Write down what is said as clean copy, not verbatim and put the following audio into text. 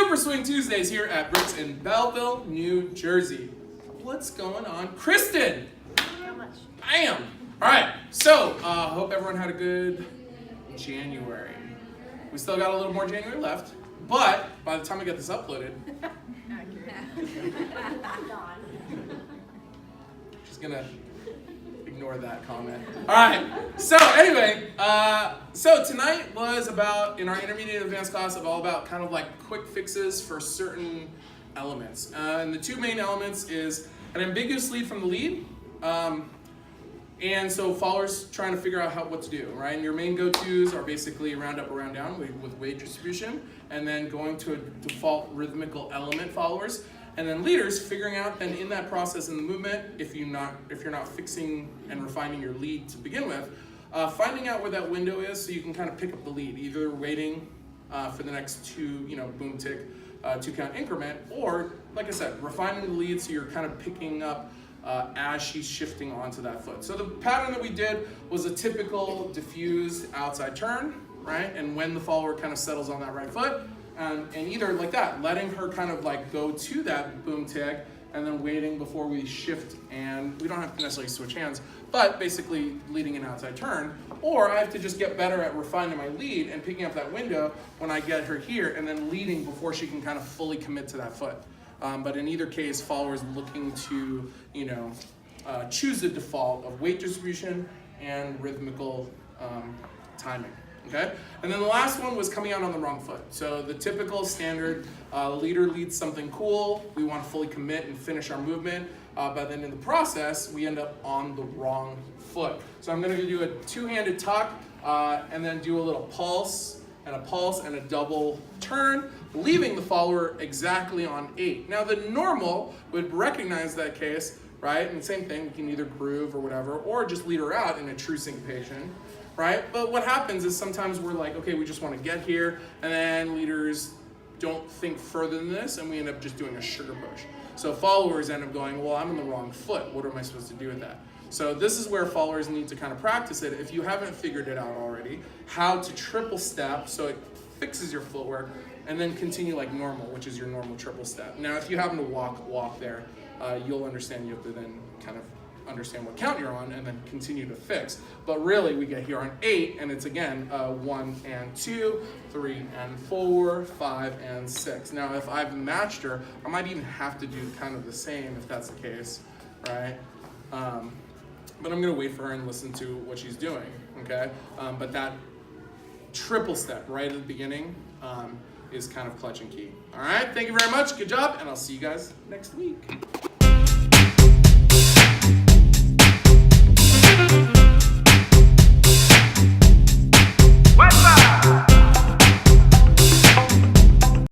Super Swing Tuesdays here at Brix in Belleville, New Jersey. What's going on? Kristen! How much? Bam! Alright, so hope everyone had a good January. We still got a little more January left, but by the time we get this uploaded, just gonna ignore that comment. Alright, so anyway, so tonight was about, in our intermediate advanced class, all about kind of like quick fixes for certain elements. And the two main elements is an ambiguous lead from the lead, and so followers trying to figure out what to do, right? And your main go-tos are basically round up or round down with weight distribution, and then going to a default rhythmical element followers, and then leaders figuring out then in that process in the movement, if you're not fixing and refining your lead to begin with, finding out where that window is so you can kind of pick up the lead, either waiting for the next two, boom tick, 2 count increment, or like I said, refining the lead so you're kind of picking up as she's shifting onto that foot. So the pattern that we did was a typical diffused outside turn, right? And when the follower kind of settles on that right foot, and either like that, letting her kind of like go to that boom tick and then waiting before we shift, and we don't have to necessarily switch hands, but basically leading an outside turn. Or I have to just get better at refining my lead and picking up that window when I get her here and then leading before she can kind of fully commit to that foot. But in either case, followers looking to, choose the default of weight distribution and rhythmical timing. Okay, and then the last one was coming out on the wrong foot. So the typical standard leader leads something cool. We want to fully commit and finish our movement, but then in the process, we end up on the wrong foot. So I'm going to do a two-handed tuck and then do a little pulse and a double turn, leaving the follower exactly on 8. Now the normal would recognize that case, right? And same thing, we can either groove or whatever, or just lead her out in a true syncopation. Right? But what happens is sometimes we're like, okay, we just want to get here, and then leaders don't think further than this, and we end up just doing a sugar push. So followers end up going, well, I'm on the wrong foot. What am I supposed to do with that? So this is where followers need to kind of practice it, if you haven't figured it out already, how to triple step so it fixes your footwork, and then continue like normal, which is your normal triple step. Now, if you happen to walk there, you'll understand you have to then kind of understand what count you're on and then continue to fix. But really we get here on 8, and it's again 1 and 2, 3 and 4, 5 and 6. Now if I've matched her, I might even have to do kind of the same if that's the case, right? But I'm gonna wait for her and listen to what she's doing, okay? But that triple step right at the beginning is kind of clutch and key. All right, thank you very much, good job, and I'll see you guys next week.